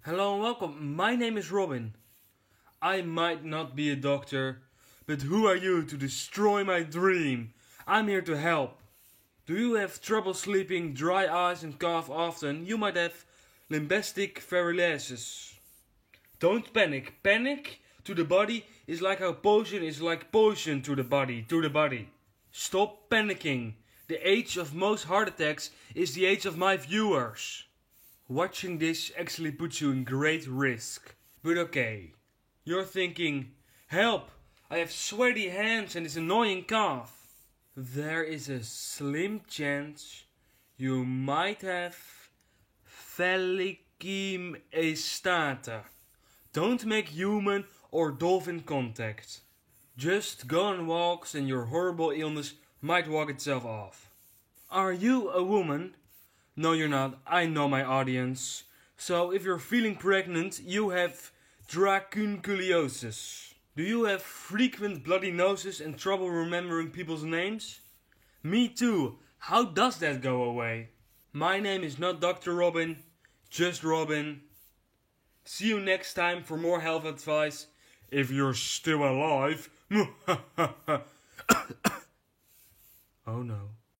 Hello and welcome. My name is Robin. I might not be a doctor, but who are you to destroy my dream? I'm here to help. Do you have trouble sleeping, dry eyes and cough often? You might have limbastic variolitis. Don't panic. Panic to the body is like how poison is like poison to the body. Stop panicking. The age of most heart attacks is the age of my viewers. Watching this actually puts you in great risk. But okay, you're thinking, help, I have sweaty hands and this annoying cough. There is a slim chance you might have Felicim estata. Don't make human or dolphin contact. Just go on walks and your horrible illness might walk itself off. Are you a woman? No, you're not. I know my audience. So, if you're feeling pregnant, you have dracunculiosis. Do you have frequent bloody noses and trouble remembering people's names? Me too. How does that go away? My name is not Dr. Robin, just Robin. See you next time for more health advice. If you're still alive. Oh no.